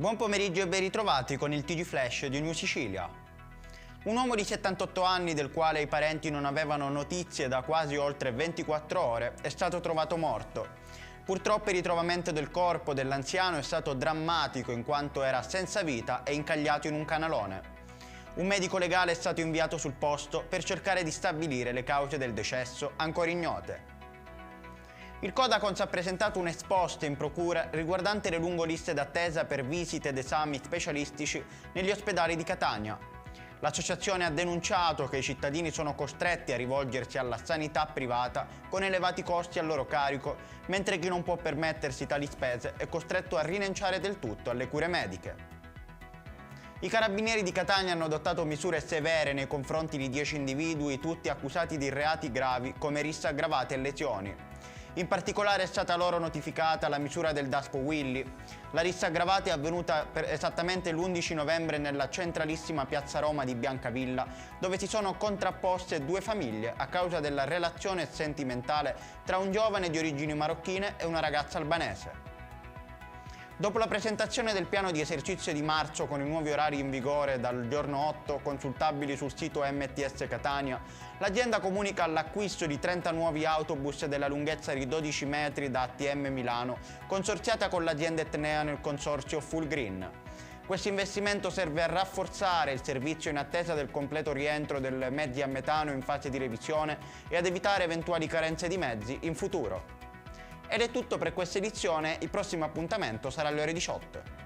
Buon pomeriggio e ben ritrovati con il TG Flash di New Sicilia. Un uomo di 78 anni, del quale i parenti non avevano notizie da quasi oltre 24 ore, è stato trovato morto. Purtroppo il ritrovamento del corpo dell'anziano è stato drammatico in quanto era senza vita e incagliato in un canalone. Un medico legale è stato inviato sul posto per cercare di stabilire le cause del decesso ancora ignote. Il Codacons ha presentato un esposto in procura riguardante le lunghe liste d'attesa per visite ed esami specialistici negli ospedali di Catania. L'associazione ha denunciato che i cittadini sono costretti a rivolgersi alla sanità privata con elevati costi a loro carico, mentre chi non può permettersi tali spese è costretto a rinunciare del tutto alle cure mediche. I carabinieri di Catania hanno adottato misure severe nei confronti di 10 individui, tutti accusati di reati gravi come risse aggravate e lesioni. In particolare è stata loro notificata la misura del Daspo Willy. La rissa aggravata è avvenuta esattamente l'11 novembre nella centralissima piazza Roma di Biancavilla, dove si sono contrapposte due famiglie a causa della relazione sentimentale tra un giovane di origini marocchine e una ragazza albanese. Dopo la presentazione del piano di esercizio di marzo con i nuovi orari in vigore dal giorno 8, consultabili sul sito MTS Catania, l'azienda comunica l'acquisto di 30 nuovi autobus della lunghezza di 12 metri da ATM Milano, consorziata con l'azienda Etnea nel consorzio Full Green. Questo investimento serve a rafforzare il servizio in attesa del completo rientro dei mezzi a metano in fase di revisione e ad evitare eventuali carenze di mezzi in futuro. Ed è tutto per questa edizione, il prossimo appuntamento sarà alle ore 18.